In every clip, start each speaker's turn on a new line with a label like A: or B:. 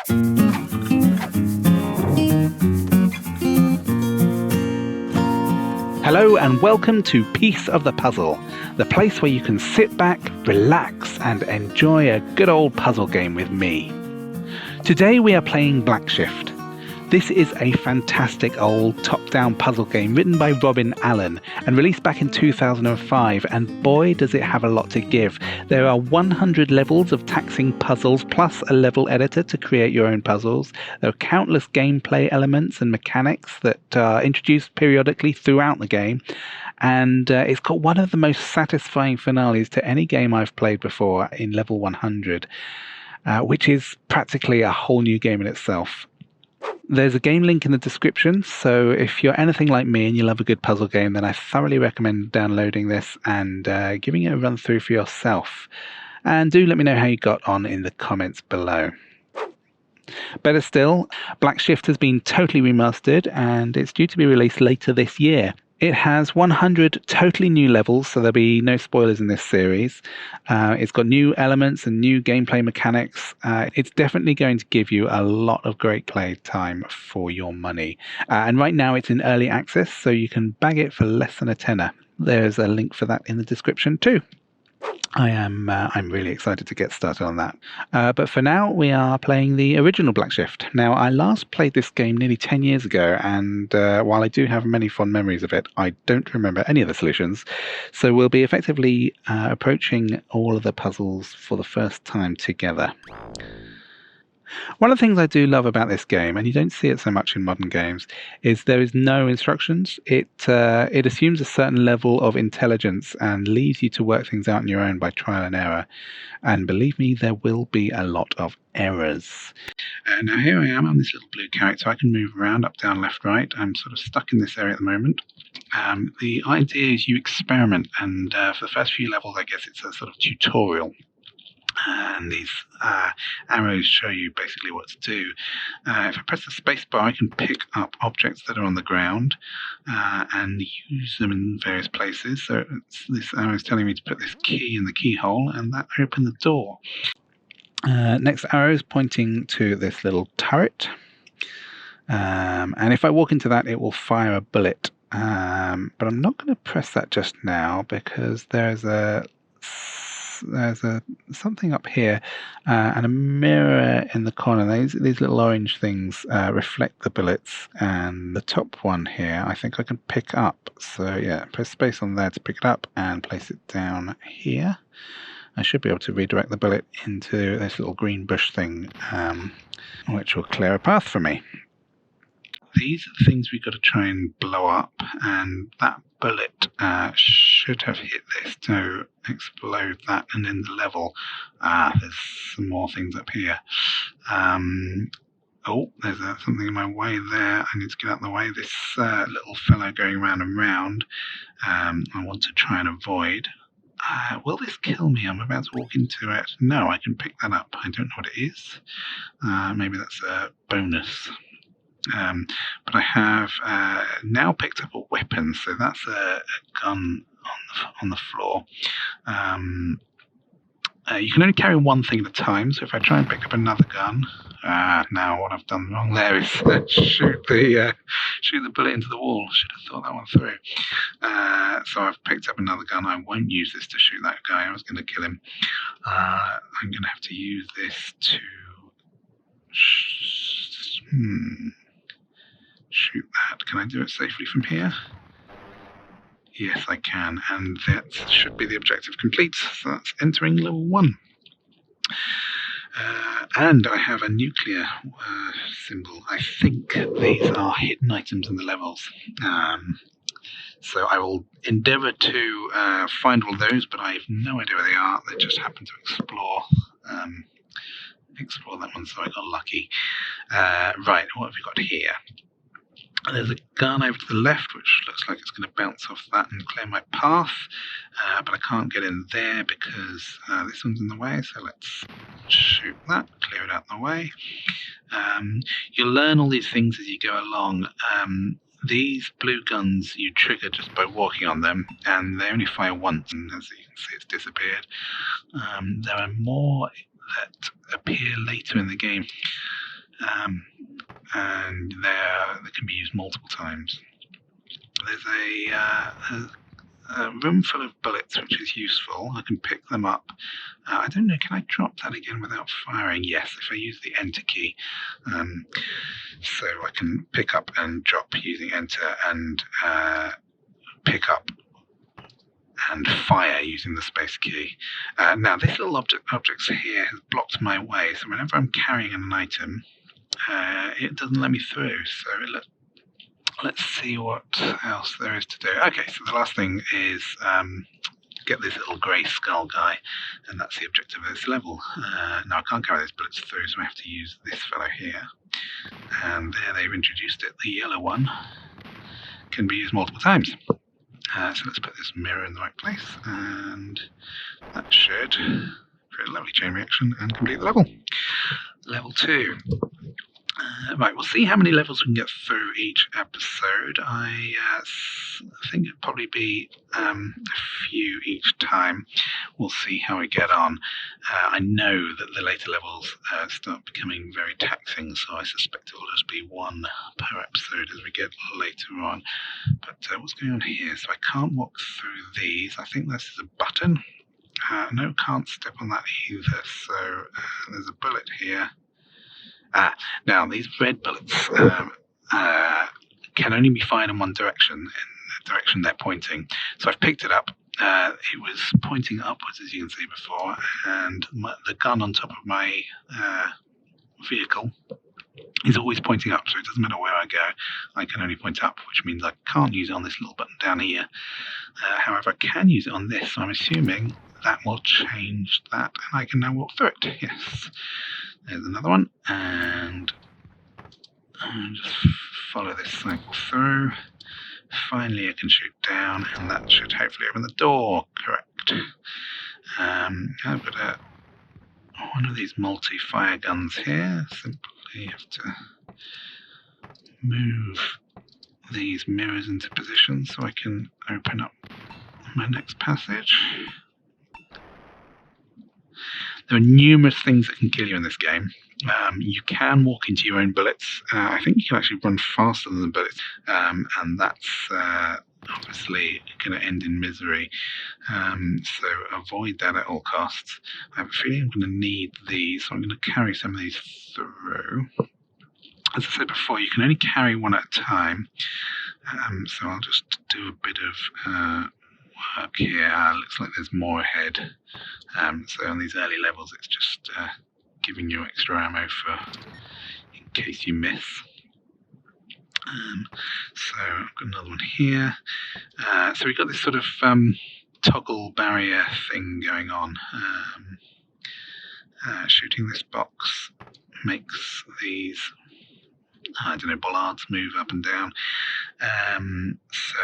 A: Hello and welcome to Piece of the Puzzle, the place where you can sit back, relax and enjoy a good old puzzle game with me. Today we are playing Blackshift. This is a fantastic old top-down puzzle game written by Robin Allen and released back in 2005, and boy does it have a lot to give. There are 100 levels of taxing puzzles plus a level editor to create your own puzzles. There are countless gameplay elements and mechanics that are introduced periodically throughout the game, and it's got one of the most satisfying finales to any game I've played before in level 100, which is practically a whole new game in itself. There's a game link in the description, so if you're anything like me and you love a good puzzle game, then I thoroughly recommend downloading this and giving it a run through for yourself. And do let me know how you got on in the comments below. Better still, Blackshift has been totally remastered and it's due to be released later this year. It has 100 totally new levels, so there'll be no spoilers in this series. It's got new elements and new gameplay mechanics. It's definitely going to give you a lot of great play time for your money. And right now it's in early access, so you can bag it for less than a tenner. There's a link for that in the description too. I'm really excited to get started on that. But for now, we are playing the original Blackshift. Now, I last played this game nearly 10 years ago, and while I do have many fond memories of it, I don't remember any of the solutions. So we'll be effectively approaching all of the puzzles for the first time together. One of the things I do love about this game, and you don't see it so much in modern games, is there is no instructions. It assumes a certain level of intelligence and leaves you to work things out on your own by trial and error. And believe me, there will be a lot of errors. Now here I am, I'm this little blue character. I can move around, up, down, left, right. I'm sort of stuck in this area at the moment. The idea is you experiment, and for the first few levels, I guess it's a sort of tutorial. And these arrows show you basically what to do. If I press the space bar, I can pick up objects that are on the ground and use them in various places. So this arrow is telling me to put this key in the keyhole, and that opened the door. Next arrow is pointing to this little turret. And if I walk into that, it will fire a bullet. But I'm not going to press that just now because there's something up here and a mirror in the corner. These little orange things reflect the bullets, and the top one here I think I can pick up. So yeah, press space on there to pick it up and place it down here. I should be able to redirect the bullet into this little green bush thing, which will clear a path for me. These are the things we've got to try and blow up, and that bullet should have hit this to explode that and end the level. There's some more things up here. Oh, there's something in my way there. I need to get out of the way. This little fellow going round and round, I want to try and avoid. Will this kill me? I'm about to walk into it. No, I can pick that up. I don't know what it is. Maybe that's a bonus. But I have now picked up a weapon, so that's a gun on the floor. You can only carry one thing at a time, so if I try and pick up another gun, now what I've done wrong there is shoot the bullet into the wall. Should have thought that one through. So I've picked up another gun. I won't use this to shoot that guy. I was going to kill him. I'm going to have to use this to shoot that. Can I do it safely from here? Yes, I can, and that should be the objective complete. So that's entering level 1. And I have a nuclear symbol. I think these are hidden items in the levels. So I will endeavour to find all those, but I have no idea where they are. They just happen to explore that one, so I got lucky. Right, what have we got here? There's a gun over to the left, which looks like it's going to bounce off that and clear my path, but I can't get in there because this one's in the way, so let's shoot that, clear it out of the way. You'll learn all these things as you go along. These blue guns you trigger just by walking on them, and they only fire once, and as you can see, it's disappeared. There are more that appear later in the game. and they can be used multiple times. There's a room full of bullets, which is useful. I can pick them up. I don't know, can I drop that again without firing? Yes, if I use the enter key. So I can pick up and drop using enter, and pick up and fire using the space key. Now this little object here has blocked my way, so whenever I'm carrying an item, it doesn't let me through. So let's see what else there is to do. Okay, so the last thing is get this little grey skull guy, and that's the objective of this level. Now I can't carry those bullets through, so I have to use this fellow here. And there they've introduced it. The yellow one can be used multiple times. So let's put this mirror in the right place, and that should create a lovely chain reaction and complete the level. Level 2. Right, we'll see how many levels we can get through each episode. I think it'd probably be a few each time. We'll see how we get on. I know that the later levels start becoming very taxing, so I suspect it will just be one per episode as we get later on. But what's going on here? So I can't walk through these. I think this is a button. No, can't step on that either. So there's a bullet here. Now, these red bullets can only be fired in one direction, in the direction they're pointing. So I've picked it up. It was pointing upwards, as you can see before, and the gun on top of my vehicle is always pointing up, so it doesn't matter where I go. I can only point up, which means I can't use it on this little button down here. However, I can use it on this, so I'm assuming that will change that, and I can now walk through it. Yes. There's another one, and just follow this cycle through. Finally, I can shoot down, and that should hopefully open the door. Correct. I've got one of these multi-fire guns here. Simply have to move these mirrors into position so I can open up my next passage. There are numerous things that can kill you in this game. You can walk into your own bullets. I think you can actually run faster than the bullets, and that's obviously going to end in misery. So avoid that at all costs. I have a feeling I'm going to need these, so I'm going to carry some of these through. As I said before, you can only carry one at a time, so I'll just do a bit of work here. Looks like there's more ahead. So on these early levels, it's just giving you extra ammo in case you miss. So I've got another one here. So we've got this sort of toggle barrier thing going on. Shooting this box makes these, I don't know, bollards move up and down. So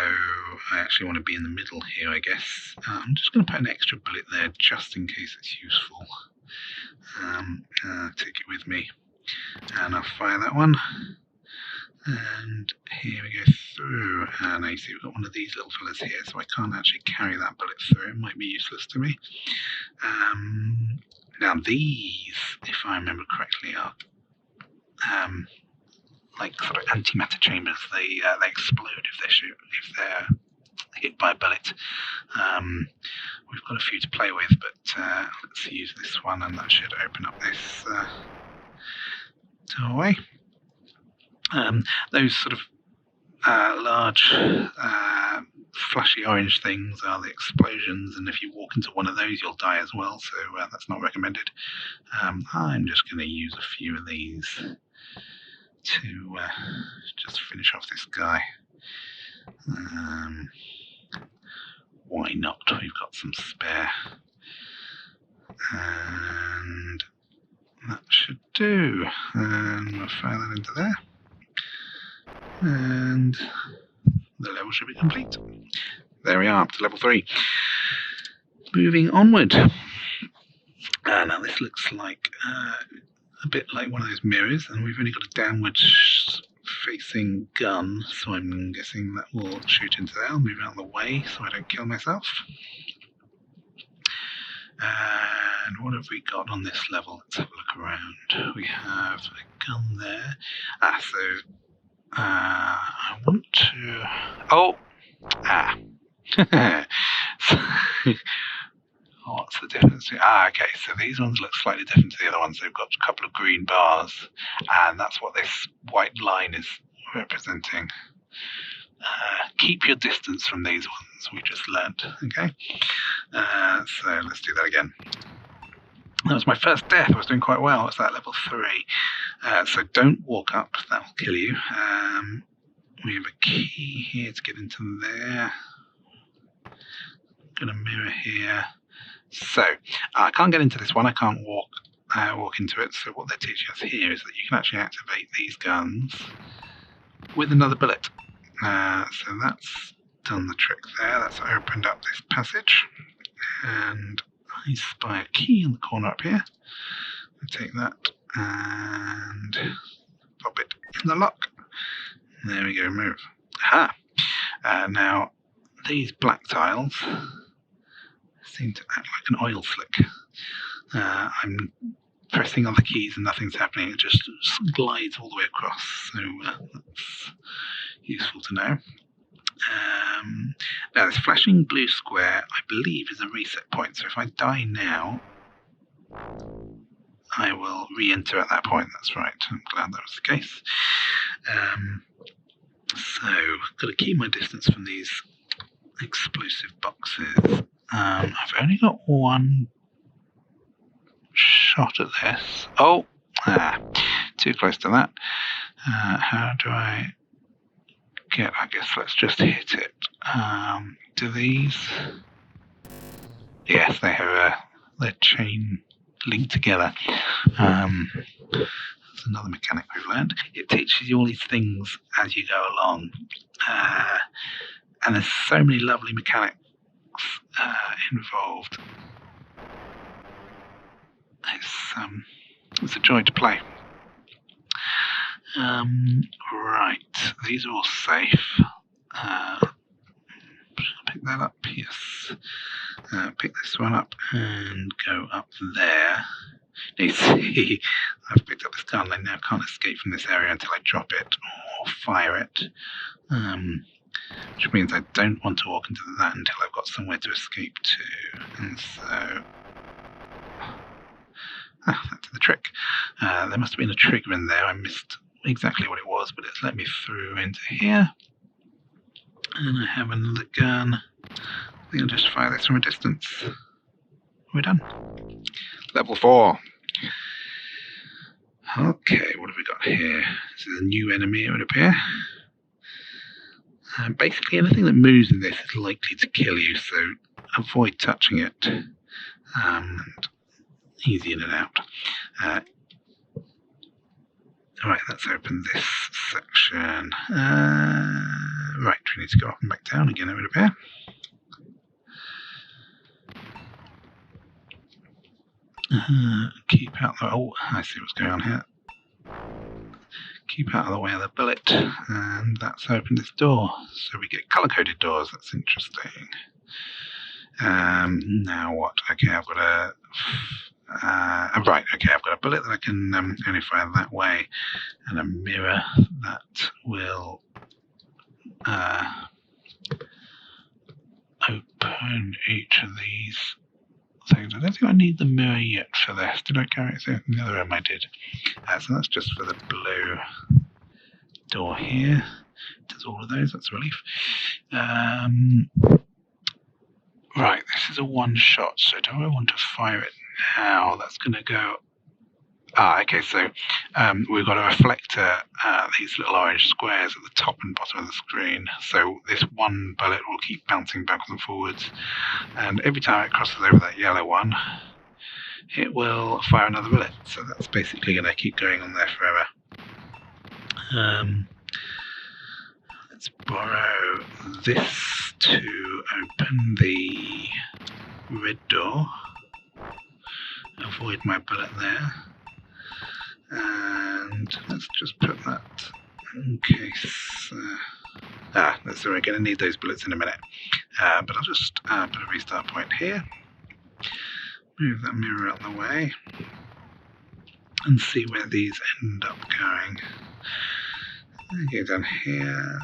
A: I actually want to be in the middle here, I guess. I'm just going to put an extra bullet there just in case it's useful. Take it with me, and I'll fire that one. And here we go through, and I see we've got one of these little fellas here, so I can't actually carry that bullet through. It might be useless to me. Now these, if I remember correctly, are like sort of antimatter chambers. They explode if they're hit by a bullet. We've got a few to play with, but let's use this one, and that should open up this doorway. Those sort of large flashy orange things are the explosions, and if you walk into one of those you'll die as well, so that's not recommended. I'm just going to use a few of these to just finish off this guy. Why not? We've got some spare. And that should do. And we'll fire that into there. And the level should be complete. There we are, up to level 3. Moving onward. Now this looks like a bit like one of those mirrors, and we've only got a downwards facing gun, so I'm guessing that will shoot into there. I'll move out of the way so I don't kill myself. And what have we got on this level? Let's have a look around. We have a gun there. I want to... Oh! So, what's the difference? Okay, so these ones look slightly different to the other ones. They've got a couple of green bars, and that's what this white line is representing. Keep your distance from these ones, we just learned, okay? So let's do that again. That was my first death. I was doing quite well. It's that level 3. So don't walk up, that will kill you. We have a key here to get into there. Got a mirror here. So I can't get into this one. I can't walk into it. So what they're teaching us here is that you can actually activate these guns with another bullet. So that's done the trick there. That's opened up this passage. And I spy a key in the corner up here. I take that and pop it in the lock. There we go, move. Aha! Now, these black tiles seem to act like an oil slick. I'm pressing on the keys and nothing's happening. It just glides all the way across. So that's useful to know. Now, this flashing blue square, I believe, is a reset point. So if I die now, I will re-enter at that point. That's right. I'm glad that was the case. So, I've got to keep my distance from these explosive boxes. I've only got one shot at this. Oh! Too close to that. How do I get... I guess let's just hit it. Do these... Yes, they have their chain linked together. That's another mechanic we've learned. It teaches you all these things as you go along. And there's so many lovely mechanics involved. It's a joy to play. Right, these are all safe. Pick that up, yes. Pick this one up and go up there. You see, I've picked up this gun. I now can't escape from this area until I drop it or fire it. Which means I don't want to walk into that until I've got somewhere to escape to. And so... that's the trick. There must have been a trigger in there. I missed exactly what it was, but it's let me through into here. And I have another gun. I think I'll just fire this from a distance. We're done. Level 4. Okay, what have we got here? This is a new enemy, it would appear. Basically, anything that moves in this is likely to kill you, so avoid touching it. And easy in and out. Alright, let's open this section. Right, we need to go up and back down again, it would appear. Keep out the... Oh, I see what's going on here. Keep out of the way of the bullet, and that's opened this door. So we get colour-coded doors, that's interesting. Now what? Okay, I've got a... right, okay, I've got a bullet that I can only fire that way, and a mirror that will open each of these things. I don't think I need the mirror yet for this. Did I carry it in the other room? I did. So that's just for the blue door here. Does all of those, that's a relief. Right, this is a one shot, so do I want to fire it now? That's going to go... okay, so we've got a reflector, these little orange squares at the top and bottom of the screen. So this one bullet will keep bouncing backwards and forwards, and every time it crosses over that yellow one, it will fire another bullet. So that's basically going to keep going on there forever. Let's borrow this to open the red door. Avoid my bullet there. And let's just put that in case... that's all right, going to need those bullets in a minute. But I'll just put a restart point here. move that mirror out of the way and see where these end up going. Okay, down here.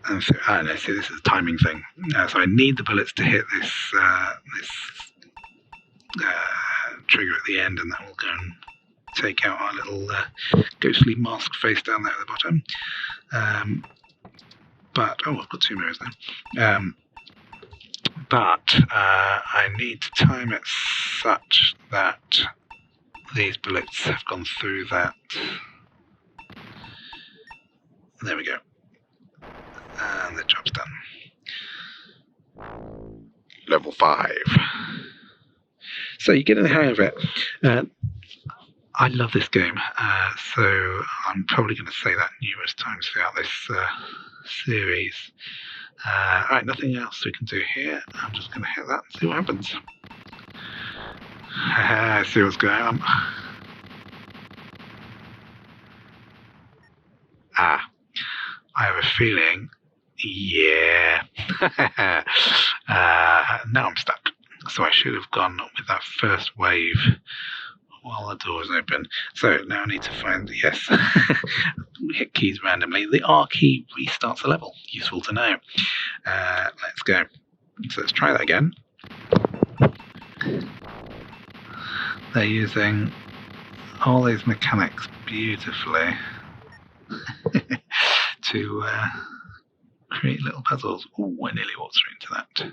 A: And so, no, see, this is a timing thing. So I need the bullets to hit this trigger at the end, and that will go and take out our little ghostly mask face down there at the bottom. But I've got 2 mirrors now. But I need to time it such that these bullets have gone through that. There we go. And the job's done. Level 5. So you get in the hang of it. I love this game, so I'm probably going to say that numerous times throughout this series. Right, nothing else we can do here. I'm just going to hit that and see what happens. See what's going on. I have a feeling. Yeah. Now I'm stuck. So I should have gone with that first wave while the door is open. So now I need to find, yes, hit keys randomly. The R key restarts the level. Useful to know. Let's go. So let's try that again. They're using all these mechanics beautifully to create little puzzles. Oh, I nearly walked straight into that.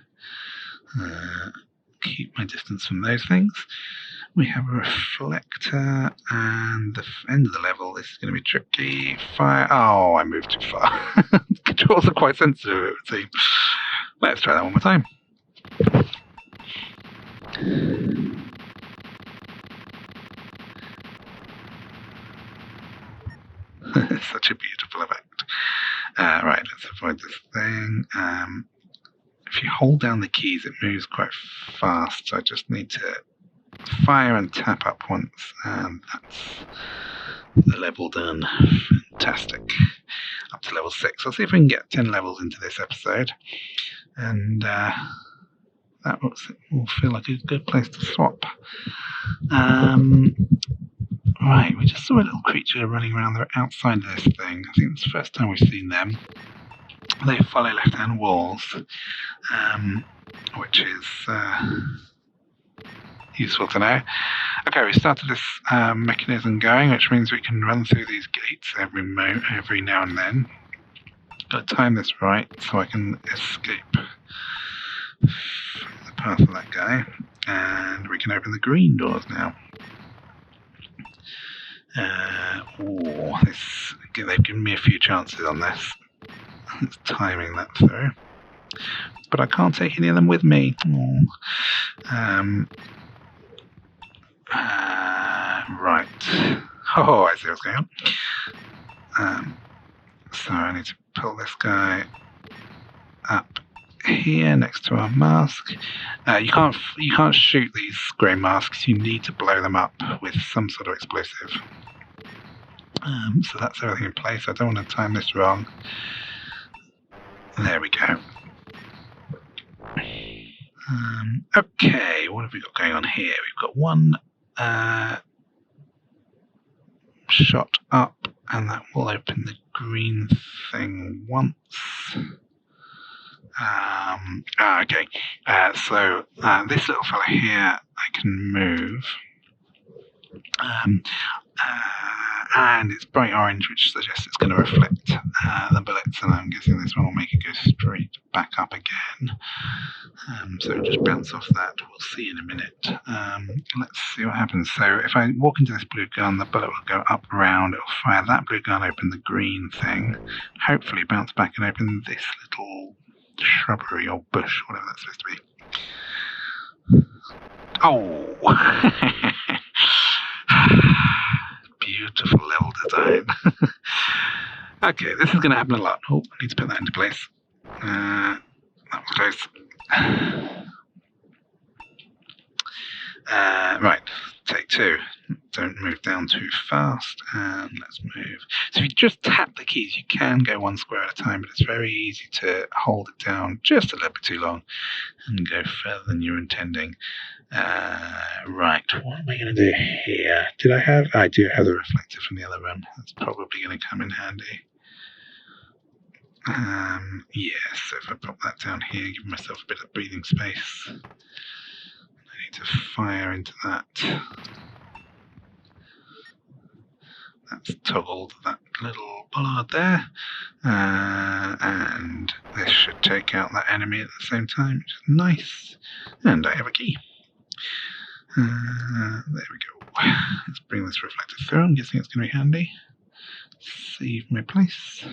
A: Keep my distance from those things. We have a reflector, and the end of the level. This is going to be tricky. Fire. Oh, I moved too far. Controls are quite sensitive, it would seem. Let's try that one more time. Such a beautiful effect. Right, let's avoid this thing. If you hold down the keys, it moves quite fast, so I just need to fire and tap up once, and that's the level done. Fantastic. Up to level 6. I'll see if we can get 10 levels into this episode, and that will feel like a good place to swap. Right, we just saw a little creature running around the outside of this thing. I think it's the first time we've seen them. They follow left-hand walls, which is useful to know. Okay, we started this mechanism going, which means we can run through these gates every now and then. Got to time this right so I can escape the path of that guy, and we can open the green doors now. They've given me a few chances on this. It's timing that through, but I can't take any of them with me. Right. Oh, I see what's going on. So I need to pull this guy up here next to our mask. You can't shoot these grey masks. You need to blow them up with some sort of explosive. So that's everything in place. I don't want to time this wrong. There we go. Okay, what have we got going on here? We've got one shot up, and that will open the green thing once. Okay. So this little fella here, I can move. And it's bright orange, which suggests it's going to reflect the bullets, and I'm guessing this one will make it go straight back up again. So it'll just bounce off that. We'll see in a minute. Let's see what happens. So if I walk into this blue gun, the bullet will go up around, it'll fire that blue gun, open the green thing, hopefully bounce back and open this little shrubbery or bush, whatever that's supposed to be. Oh! Beautiful level design. Okay, this is going to happen a lot. Oh, I need to put that into place. That was close. Right, take 2. Don't move down too fast, and let's move. So if you just tap the keys, you can go one square at a time, but it's very easy to hold it down just a little bit too long and go further than you're intending. Right, what am I going to do here? I do have the reflector from the other run. That's probably going to come in handy. So if I pop that down here, give myself a bit of breathing space. I need to fire into that. That's toggled that little bollard there. And this should take out that enemy at the same time, which is nice. And I have a key. There we go. Let's bring this reflector through. I'm guessing it's going to be handy. Save my place.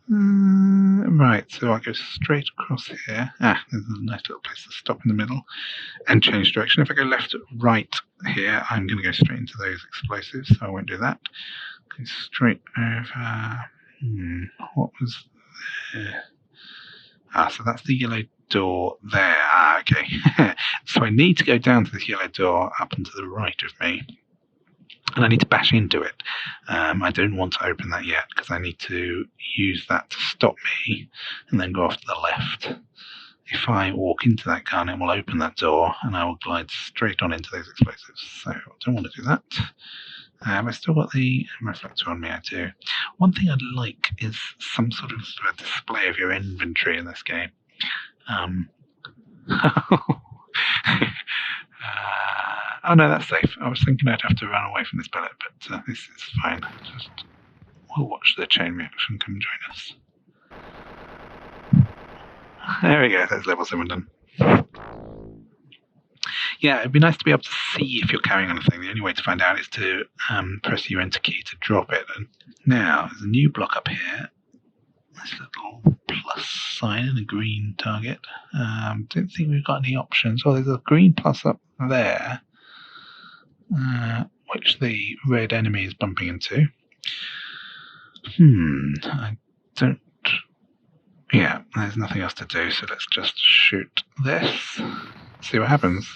A: Right, so I'll go straight across here. There's a nice little place to stop in the middle and change direction. If I go left or right here, I'm going to go straight into those explosives, so I won't do that. Go straight over. What was there? So that's the yellow door there. Okay. So I need to go down to this yellow door up and to the right of me. And I need to bash into it. I don't want to open that yet because I need to use that to stop me and then go off to the left. If I walk into that gun, it will open that door and I will glide straight on into those explosives. So I don't want to do that. Have I still got the reflector on me? I do. One thing I'd like is some sort of a display of your inventory in this game. Oh no, that's safe. I was thinking I'd have to run away from this bullet, but this is fine. We'll watch the chain reaction come join us. There we go, there's level 7 done. Yeah, it'd be nice to be able to see if you're carrying anything. The only way to find out is to press your enter key to drop it. And now, there's a new block up here. This little plus sign and a green target. Don't think we've got any options. Oh, there's a green plus up there. Which the red enemy is bumping into. I don't... Yeah, there's nothing else to do, so let's just shoot this. See what happens.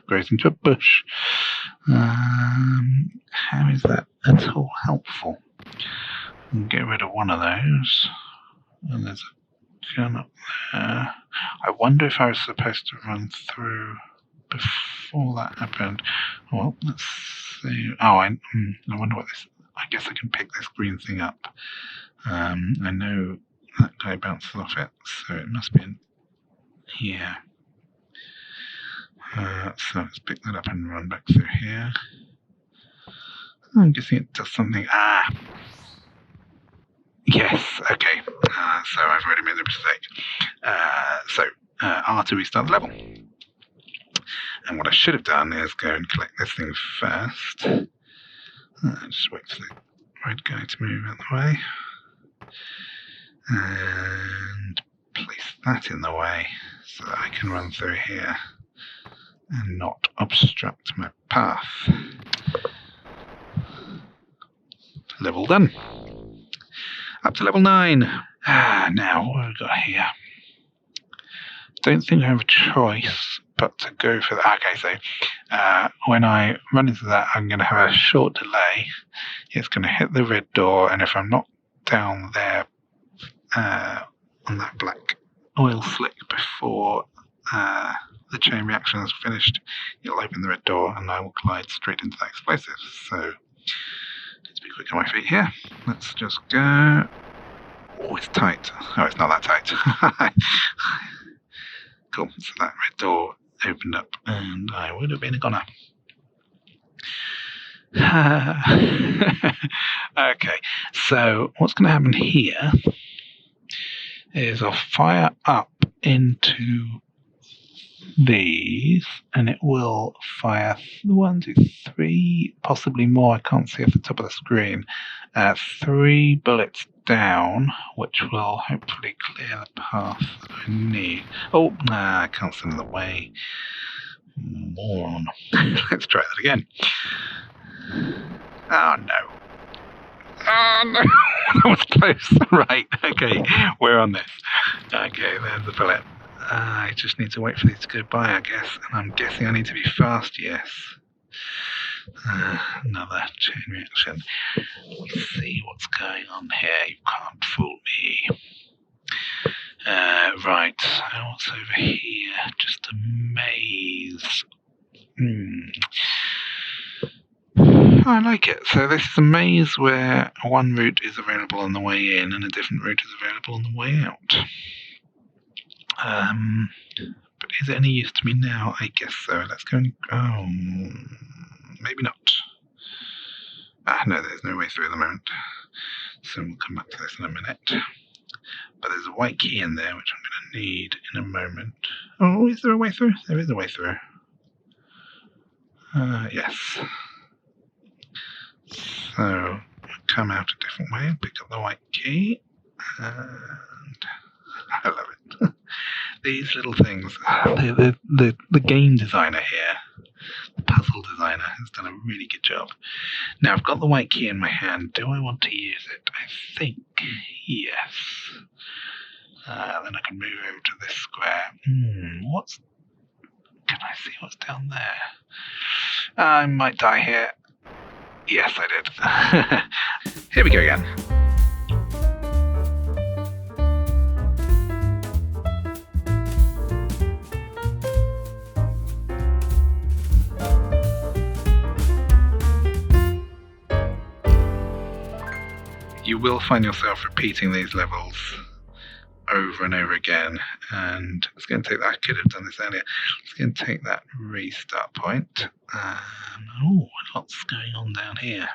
A: Grows into a bush. How is that at all helpful? Get rid of one of those. And there's a gun up there. I wonder if I was supposed to run through before that happened. Well, let's see. I wonder what this... I guess I can pick this green thing up. I know that guy bounces off it, so it must be in here. So let's pick that up and run back through here. I'm guessing it does something. Yes, okay. So I've already made the mistake. R to restart the level. And what I should have done is go and collect this thing first. Just wait for the red guy to move out the way. And place that in the way so that I can run through here and not obstruct my path. Level done. Up to level 9. Now, what have we got here? Don't think I have a choice but to go for that. Okay, so when I run into that, I'm going to have a short delay. It's going to hit the red door, and if I'm not down there on that black oil slick before the chain reaction is finished, it'll open the red door, and I will glide straight into that explosive. So, need to be quick on my feet here. Let's just go. Oh, it's tight. Oh, it's not that tight. Cool. So that red door opened up, and I would have been a goner. Okay, so what's going to happen here is I'll fire up into these, and it will fire 1, 2, 3, possibly more. I can't see off the top of the screen. 3 bullets down, which will hopefully clear the path that I need. Oh, I can't stand in the way. Moron. Let's try that again. Oh no. Oh no. That was close. Right, okay, we're on this. Okay, there's the bullet. I just need to wait for these to go by, I guess. And I'm guessing I need to be fast, yes. Another chain reaction. Let's see what's going on here. You can't fool me. Right, what's over here? Just a maze. I like it. So this is a maze where one route is available on the way in and a different route is available on the way out. But is it any use to me now? I guess so. Let's go and... Oh, maybe not. No, there's no way through at the moment. So we'll come back to this in a minute. But there's a white key in there, which I'm going to need in a moment. Oh, is there a way through? There is a way through. Yes. So, come out a different way and pick up the white key. And I love it. These little things. The game designer here, the puzzle designer, has done a really good job. Now, I've got the white key in my hand. Do I want to use it? I think yes. Then I can move over to this square. Can I see what's down there? I might die here. Yes, I did. Here we go again. You will find yourself repeating these levels over and over again, and it's going to take that. I could have done this earlier. It's going to take that restart point. Lots going on down here.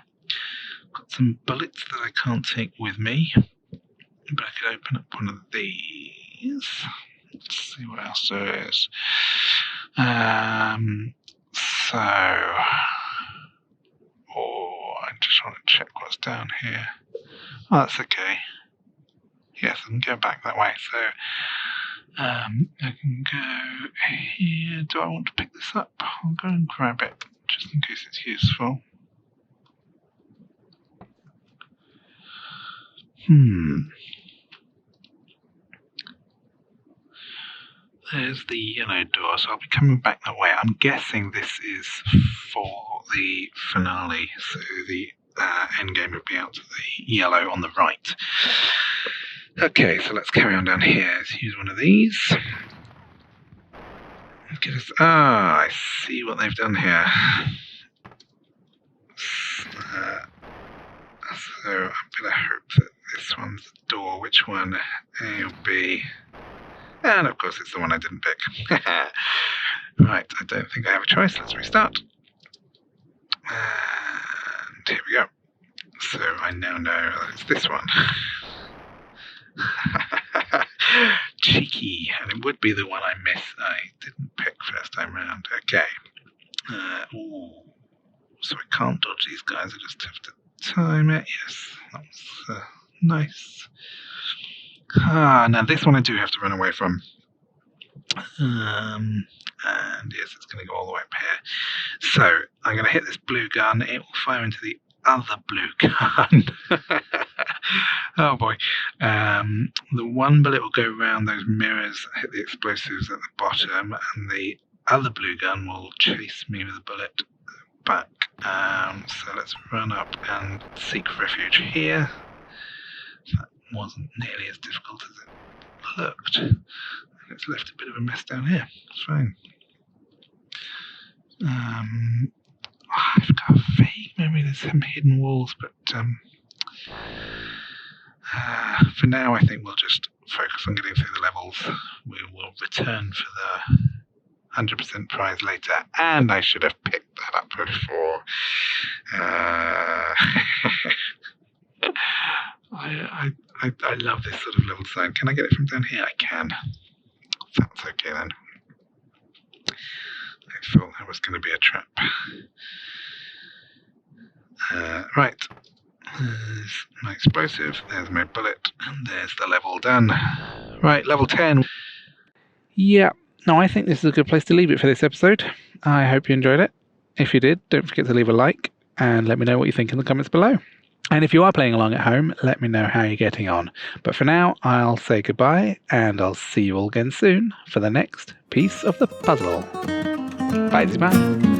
A: Got some bullets that I can't take with me, but I could open up one of these. Let's see what else there is. I just want to check what's down here. Oh, that's okay. Yes, I can go back that way. So I can go here. Do I want to pick this up? I'll go and grab it, just in case it's useful. There's the yellow door, so I'll be coming back that way. I'm guessing this is for the finale, so the end game would be out to the yellow on the right. Okay, so let's carry on down here. Let's use one of these. Get us. I see what they've done here. So I'm going to hope that this one's the door. Which one? A or B? And of course, it's the one I didn't pick. Right, I don't think I have a choice. Let's restart. And here we go. So I now know that it's this one. Cheeky, and it would be the one I didn't pick first time round. Okay. So I can't dodge these guys. I just have to time it. Yes, that's nice. Now this one I do have to run away from. And yes, it's going to go all the way up here. So I'm going to hit this blue gun. It will fire into the other blue gun. Oh boy. The one bullet will go around those mirrors, hit the explosives at the bottom, and the other blue gun will chase me with a bullet back. So let's run up and seek refuge here. That wasn't nearly as difficult as it looked. It's left a bit of a mess down here. It's fine. I've got a vague memory there's some hidden walls, but for now I think we'll just focus on getting through the levels. We will return for the 100% prize later, and I should have picked that up before. I love this sort of level design. Can I get it from down here? I can. That's okay then. I thought that was going to be a trap. Right. There's my explosive, there's my bullet, and there's the level done. Right, level 10. Yeah, no, I think this is a good place to leave it for this episode. I hope you enjoyed it. If you did, don't forget to leave a like and let me know what you think in the comments below. And if you are playing along at home, let me know how you're getting on. But for now, I'll say goodbye, and I'll see you all again soon for the next piece of the puzzle. Bye, bye.